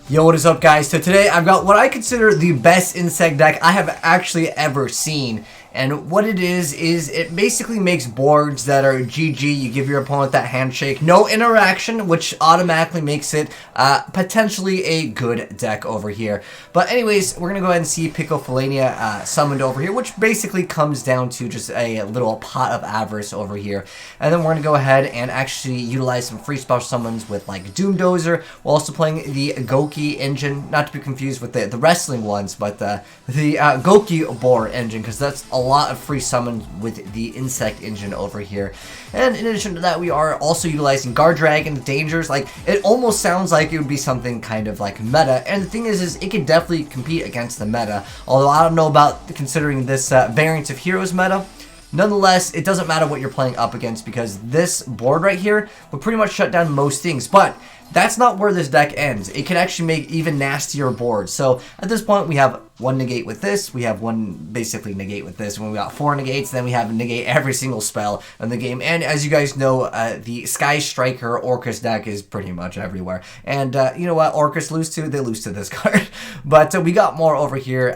Yo, what is up, guys? So today I've got what I consider the best insect deck I have actually ever seen. And what it is it basically makes boards that are GG. You give your opponent that handshake, no interaction, which automatically makes it potentially a good deck over here. But anyways, we're going to go ahead and see P.O summoned over here, which basically comes down to just a little pot of avarice over here. And then we're going to go ahead and actually utilize some free special summons with like Doom Dozer, while also playing the Goki engine, not to be confused with the wrestling ones, but the Goki Boar engine, because that's a lot of free summons with the insect engine over here. And in addition to that, we are also utilizing Guard Dragon, Dangers. Like, it almost sounds like it would be something kind of like meta, and the thing is it can definitely compete against the meta, although I don't know about considering this variant of Heroes meta. Nonetheless, it doesn't matter what you're playing up against, because this board right here will pretty much shut down most things. But that's not where this deck ends. It can actually make even nastier boards. So at this point, we have one negate with this, we have one basically negate with this, and we got 4 negates, then we have negate every single spell in the game. And as you guys know, the Sky Striker Orcus deck is pretty much everywhere. And you know what Orcus lose to? They lose to this card. But we got more over here.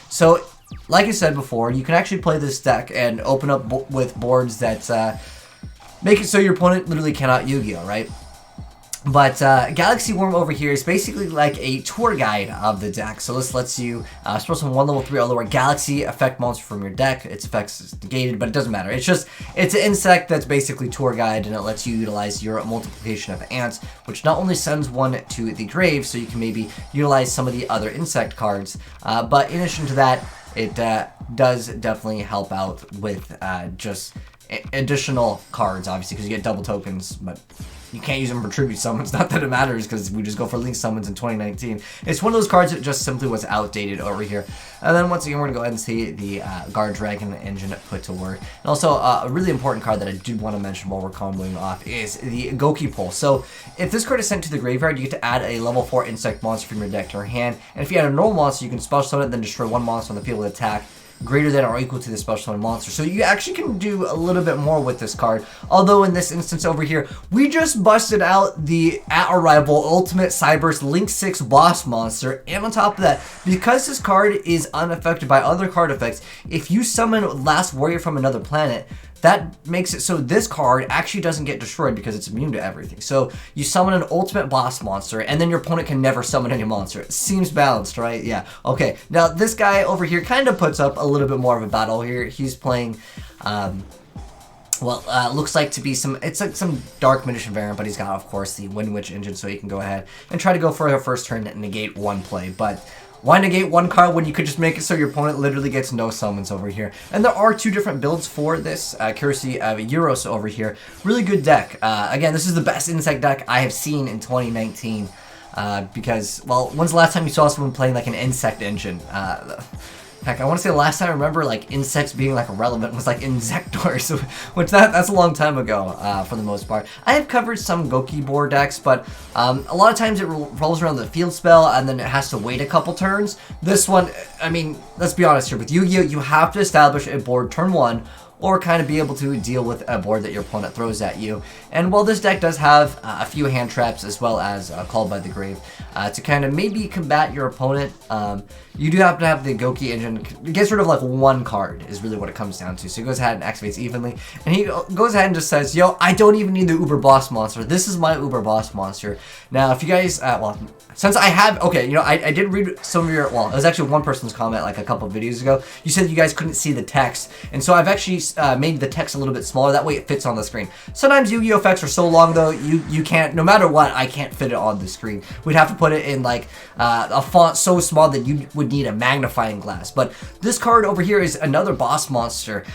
So like I said before, you can actually play this deck and open up with boards that make it so your opponent literally cannot Yu-Gi-Oh, right? But Galaxy Worm over here is basically like a tour guide of the deck. So this lets you spell some 1 level 3 or lower Galaxy effect monster from your deck. Its effects is negated, but it doesn't matter. It's an insect that's basically tour guide, and it lets you utilize your multiplication of ants, which not only sends one to the grave, so you can maybe utilize some of the other insect cards, but in addition to that, it does definitely help out with just additional cards, obviously, because you get double tokens, but you can't use them for tribute summons. Not that it matters, because we just go for link summons in 2019. It's one of those cards that just simply was outdated over here. And then once again, we're going to go ahead and see the Guard Dragon engine put to work. And also, a really important card that I do want to mention while we're comboing off is the Goki Pull. So if this card is sent to the graveyard, you get to add a level 4 insect monster from your deck to your hand. And if you add a normal monster, you can special summon it, then destroy one monster on the field with attack greater than or equal to the special summon monster. So you actually can do a little bit more with this card. Although in this instance over here, we just busted out the At Arrival Ultimate Cyberse Link 6 boss monster. And on top of that, because this card is unaffected by other card effects, if you summon Last Warrior from another planet, that makes it so this card actually doesn't get destroyed because it's immune to everything. So you summon an ultimate boss monster, and then your opponent can never summon any monster. It seems balanced, right? Yeah. Okay. Now this guy over here kind of puts up a little bit more of a battle here. He's playing, looks like to be it's like some Dark Magician variant, but he's got, of course, the Wind Witch engine, so he can go ahead and try to go for a first turn and negate one play. But why negate one card when you could just make it so your opponent literally gets no summons over here? And there are 2 different builds for this. Courtesy of Euros over here. Really good deck. Again, this is the best insect deck I have seen in 2019. Because, well, when's the last time you saw someone playing like an insect engine? Heck, I want to say the last time I remember like insects being like relevant was like Insector, so which that's a long time ago for the most part. I have covered some Goki board decks, but a lot of times it rolls around the field spell and then it has to wait a couple turns. This one, I mean, let's be honest here, with Yu-Gi-Oh, you have to establish a board turn 1, or kind of be able to deal with a board that your opponent throws at you. And while this deck does have a few hand traps as well as Called by the Grave to kind of maybe combat your opponent, you do have to have the Goki engine. It gets rid of like 1 card is really what it comes down to. So he goes ahead and activates evenly, and he goes ahead and just says, yo, I don't even need the Uber Boss monster. This is my Uber Boss monster. Now, if you guys, since I have, okay, you know, I did read some of your, it was actually one person's comment like a couple of videos ago. You said you guys couldn't see the text, and so I've actually made the text a little bit smaller. That way it fits on the screen. Sometimes Yu-Gi-Oh effects are so long though, you can't, no matter what, I can't fit it on the screen. We'd have to put it in like a font so small that you would need a magnifying glass. But this card over here is another boss monster.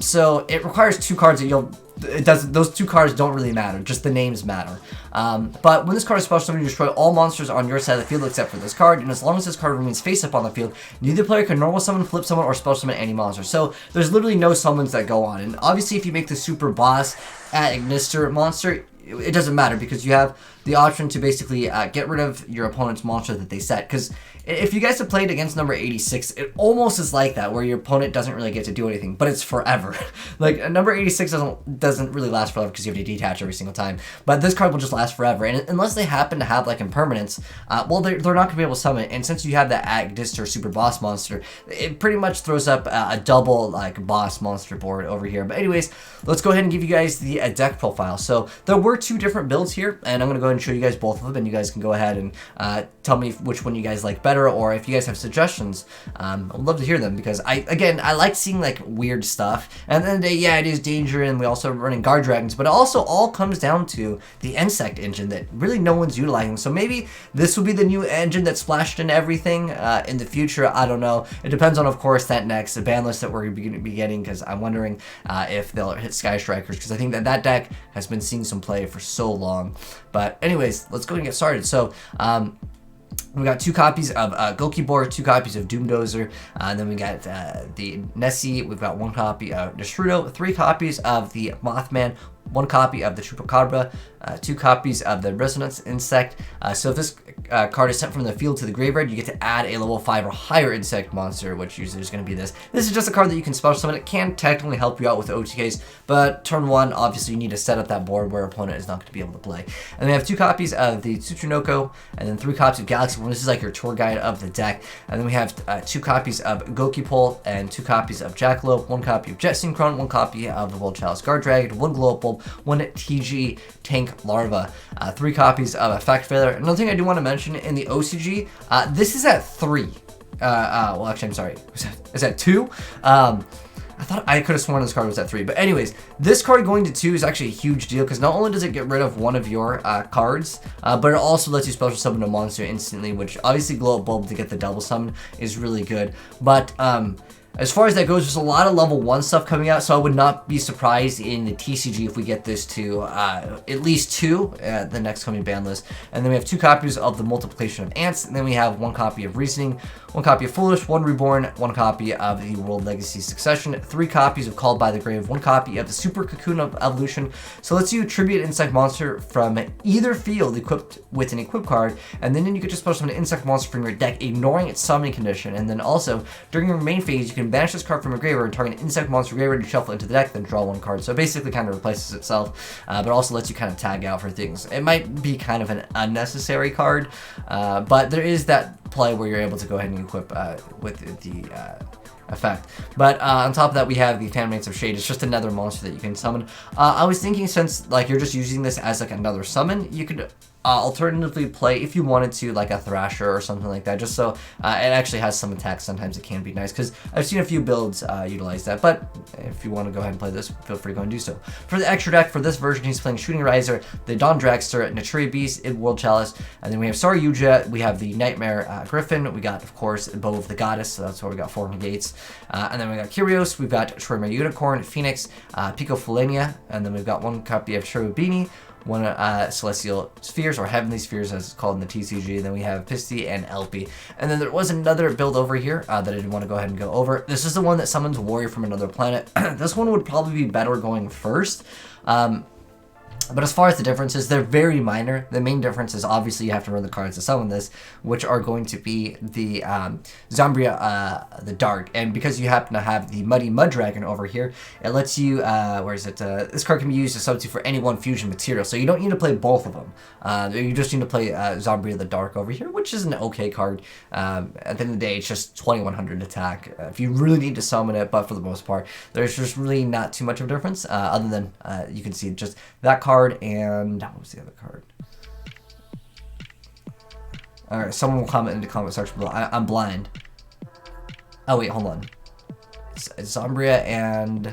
So it requires 2 cards that those 2 cards don't really matter, just the names matter. But when this card is special summoned, you destroy all monsters on your side of the field except for this card, and as long as this card remains face up on the field, neither player can normal summon, flip summon, or special summon any monster. So there's literally no summons that go on. And obviously if you make the super boss at Ignister monster, it doesn't matter because you have the option to basically get rid of your opponent's monster that they set. Because if you guys have played against number 86, it almost is like that, where your opponent doesn't really get to do anything, but it's forever. Like, number 86 doesn't really last forever because you have to detach every single time, but this card will just last forever, and unless they happen to have, like, impermanence, well, they're not going to be able to summon it, and since you have that Agdister Super Boss monster, it pretty much throws up a double, like, boss monster board over here. But anyways, let's go ahead and give you guys the deck profile. So, there were 2 different builds here, and I'm going to go ahead and show you guys both of them, and you guys can go ahead and tell me which one you guys like better, or if you guys have suggestions, I'd love to hear them, because I like seeing like weird stuff. And then yeah, it is danger, and we also are running guard dragons, but it also all comes down to the insect engine that really no one's utilizing. So maybe this will be the new engine that's splashed into everything in the future. I don't know. It depends on, of course, that next ban list that we're going to be getting, because I'm wondering if they'll hit Sky Strikers, because I think that deck has been seeing some play for so long. But anyways, let's go and get started. So we got 2 copies of Gokibor, 2 copies of Doomdozer, and then we got the Nessie. We've got 1 copy of Destrudo, 3 copies of the Mothman, 1 copy of the Chupacabra, 2 copies of the Resonance Insect. So if this card is sent from the field to the graveyard, you get to add a level 5 or higher insect monster, which usually is going to be this. This is just a card that you can special summon. It can technically help you out with OTKs, but turn 1, obviously you need to set up that board where opponent is not going to be able to play. And we have 2 copies of the Tsuchunoko, and then 3 copies of Galaxy One. This is like your tour guide of the deck. And then we have 2 copies of Gokipole, and 2 copies of Jackalope, 1 copy of Jet Synchron, 1 copy of the World Chalice Guard Dragon, 1 Glow Up Bulb, 1 TG Tank Larva, 3 copies of Effect Failure. Another thing I do want to mention in the OCG, this is at 3. Well, actually, I'm sorry. Is that 2? I thought I could have sworn this card was at 3. But anyways, this card going to 2 is actually a huge deal, because not only does it get rid of one of your cards, but it also lets you special summon a monster instantly, which obviously Glow Up Bulb to get the double summon is really good. But as far as that goes, there's a lot of level 1 stuff coming out, so I would not be surprised in the TCG if we get this to at least 2 at the next coming ban list. And then we have 2 copies of the Multiplication of Ants, and then we have 1 copy of Reasoning, 1 copy of Foolish, 1 Reborn, 1 copy of the World Legacy Succession, 3 copies of Called by the Grave, 1 copy of the Super Cocoon of Evolution. So let's you tribute insect monster from either field equipped with an equip card, and then you get to special summon an insect monster from your deck, ignoring its summoning condition. And then also, during your main phase, you can banish this card from your graveyard and target an insect monster graveyard and shuffle it into the deck, then draw 1 card. So it basically kind of replaces itself, but also lets you kind of tag out for things. It might be kind of an unnecessary card, but there is that play where you're able to go ahead and equip with the effect. But on top of that, we have the Fanmates of Shade. It's just another monster that you can summon. I was thinking, since like you're just using this as like another summon, you could alternatively play, if you wanted to, like a Thrasher or something like that, just so it actually has some attacks. Sometimes it can be nice, because I've seen a few builds utilize that. But if you want to go ahead and play this, feel free to go and do so. For the extra deck, for this version, he's playing Shooting Riser, the Dawn Dragster, Naturia Beast, World Chalice, and then we have Sorry Yugioh, we have the Nightmare Griffin, we got, of course, Bow of the Goddess, so that's where we got 4 Negates, and then we got Kyrios, we've got Shrimmer Unicorn, Phoenix, Pico Fulania, and then we've got 1 copy of Cherubini, 1 Celestial Spheres, or Heavenly Spheres as it's called in the TCG, and then we have Pisty and Elpie. And then there was another build over here that I did want to go ahead and go over. This is the one that summons Warrior from Another Planet. This one would probably be better going first. But as far as the differences, they're very minor. The main difference is obviously you have to run the cards to summon this, which are going to be the Zombria, the Dark. And because you happen to have the Muddy Mud Dragon over here, it lets you, where is it? This card can be used to substitute for any 1 fusion material. So you don't need to play both of them. You just need to play Zombria the Dark over here, which is an okay card. At the end of the day, it's just 2100 attack. If you really need to summon it, but for the most part, there's just really not too much of a difference, other than you can see just that card. And what was the other card? Alright, someone will comment in the comment section below. I'm blind. Oh wait, hold on. It's Zombria and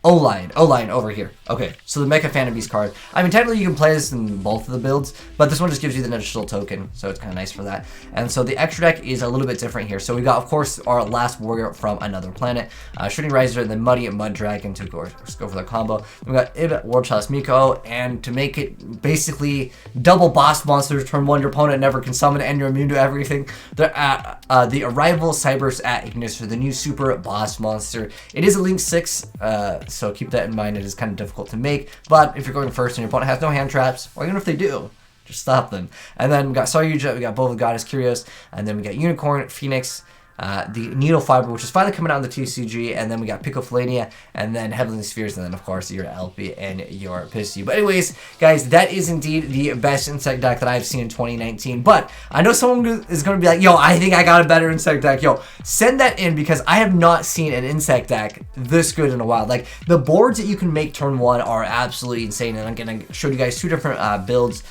O-Line over here. Okay, so the Mecha Phantom Beast card. I mean, technically you can play this in both of the builds, but this one just gives you the additional token, so it's kind of nice for that. And so the extra deck is a little bit different here. So we got, of course, our last Warrior from Another Planet, Shooting Riser, and then Muddy and Mud Dragon to go for the combo. Then we got Ib, World Chalice Miko, and to make it basically double boss monsters, turn 1, your opponent never can summon, and you're immune to everything. They're the Arrival Cybers at Ignition, the new super boss monster. It is a Link 6 so keep that in mind. It is kind of difficult to make, but if you're going first and your opponent has no hand traps, or even if they do, just stop them. And then we got Yugioh, we got both of Goddess Curios, and then we got Unicorn, Phoenix, the Needle Fiber, which is finally coming out in the TCG, and then we got Picoflania, and then Heavenly Spheres, and then of course your LP and your Pissy. But anyways, guys, that is indeed the best Insect deck that I've seen in 2019. But I know someone is going to be like, yo, I think I got a better Insect deck. Yo, send that in, because I have not seen an Insect deck this good in a while. Like, the boards that you can make turn 1 are absolutely insane, and I'm going to show you guys 2 different builds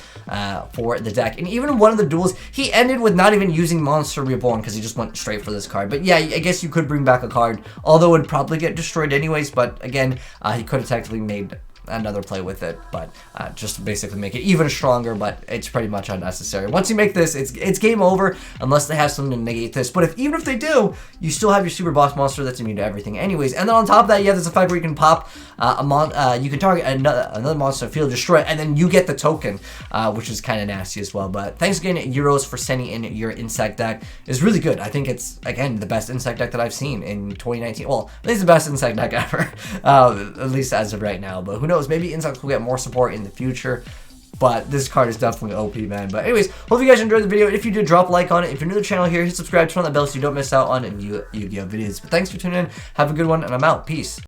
for the deck. And even one of the duels, he ended with not even using Monster Reborn, because he just went straight for this card. But yeah, I guess you could bring back a card, although it would probably get destroyed anyways. But again, he could have technically made another play with it, but just to basically make it even stronger, but it's pretty much unnecessary. Once you make this, it's game over unless they have something to negate this. But even if they do, you still have your super boss monster that's immune to everything anyways. And then on top of that, yeah, there's a effect where you can pop you can target another monster, field destroy it, and then you get the token, which is kind of nasty as well. But thanks again, Euros, for sending in your Insect deck. It's really good. I think it's, again, the best Insect deck that I've seen in 2019. Well, I think it's the best Insect deck ever, at least as of right now. But who knows? Maybe Insects will get more support in the future. But this card is definitely OP, man. But anyways, hope you guys enjoyed the video. If you did, drop a like on it. If you're new to the channel here, hit subscribe, turn on that bell so you don't miss out on Yu-Gi-Oh videos. But thanks for tuning in. Have a good one, and I'm out. Peace.